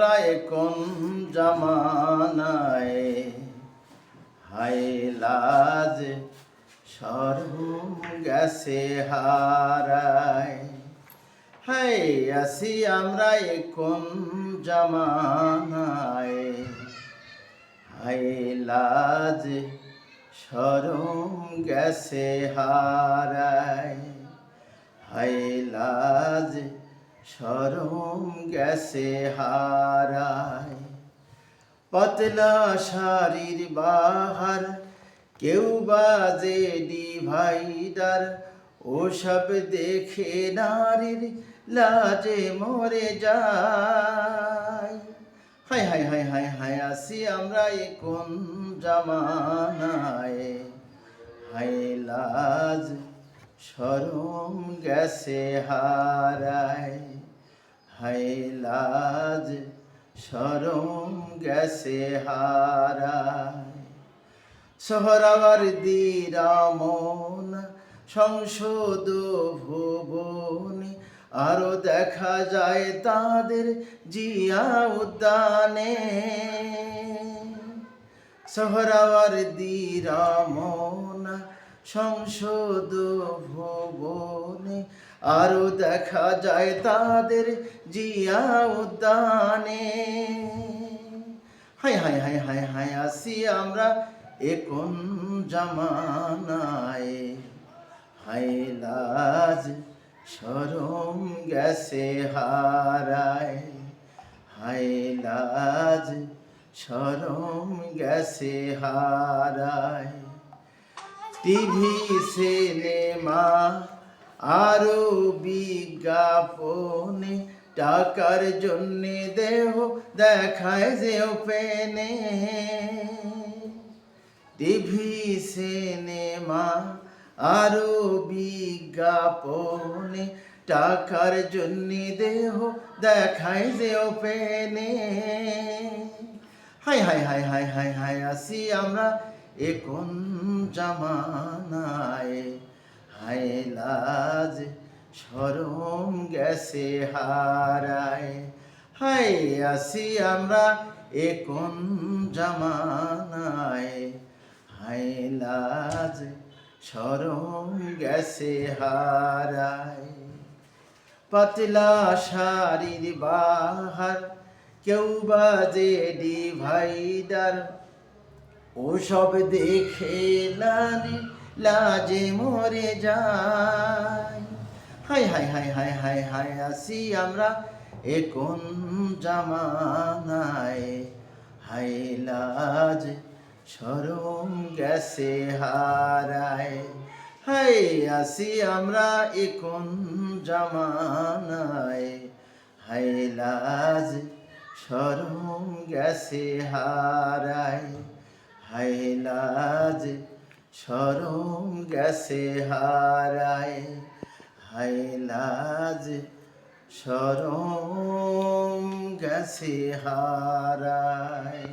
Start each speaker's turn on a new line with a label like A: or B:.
A: প্রায় কোন জামানায় হায় লাজ শরম গেছে হারায়। হায় আসি আমরা কোন জামানায় হায় লাজ শরম গেছে হারায়। হায় লাজ শরম গেছে হারায়। পাতলা শাড়ির বাহার কেউ বাজে ডিভাইডার, ওসব দেখে নারীর লাজে মরে যায়। হায় হায় হায় হায় হায় আসি আমরা কোন জামানায় হায় লাজ শরম গেছে হারায়। হায় লাজ শরম গেছে হারায়। সোহরাওয়ার্দী রামন সংসদ ভুবন, আরো দেখা যায় তাদের জিয়া উদ্যানে। সোহরাওয়ার্দী রামন সংসদ ভুবনে, আরো দেখা যায় তাদের জিয়া উদ্যানে। হায় হায় হায় হায় হায় আসি আমরা কোন জামানায় হায় লাজ শরম গেছে হারায়। হায় লাজ শরম গেছে হারায়। টিভি সিনেমা আরো বিজ্ঞাপনে, টাকার জন্যে দেহ দেখায় যে ওপেনে। টিভি সিনেমা আরো বিজ্ঞাপনে, টাকার জন্যে দেহ দেখায় যে ওপেনে। হায় হায় হায় হায় হায় হায় আসি আমরা কোন জামানায় হায় লাজ শরম গেছে হারায়। হায় আসি আমরা কোন জামানায় হায় লাজ শরম গেছে হারায়। পাতলা শাড়ির বাহার কেউ বাজে ডিভাইডার, ওসব দেখে লাজে মরে যায়। হায় হায় হায় হায় হায় হায় আসি আমরা কোন জামানায় হায় লাজ শরম গেছে হারায়। হায় আসি আমরা কোন জামানায় হায় লাজ শরম গেছে হারায়। হায় লাজ শরম গেছে হারায়। হায় লাজ শরম গেছে হারায়।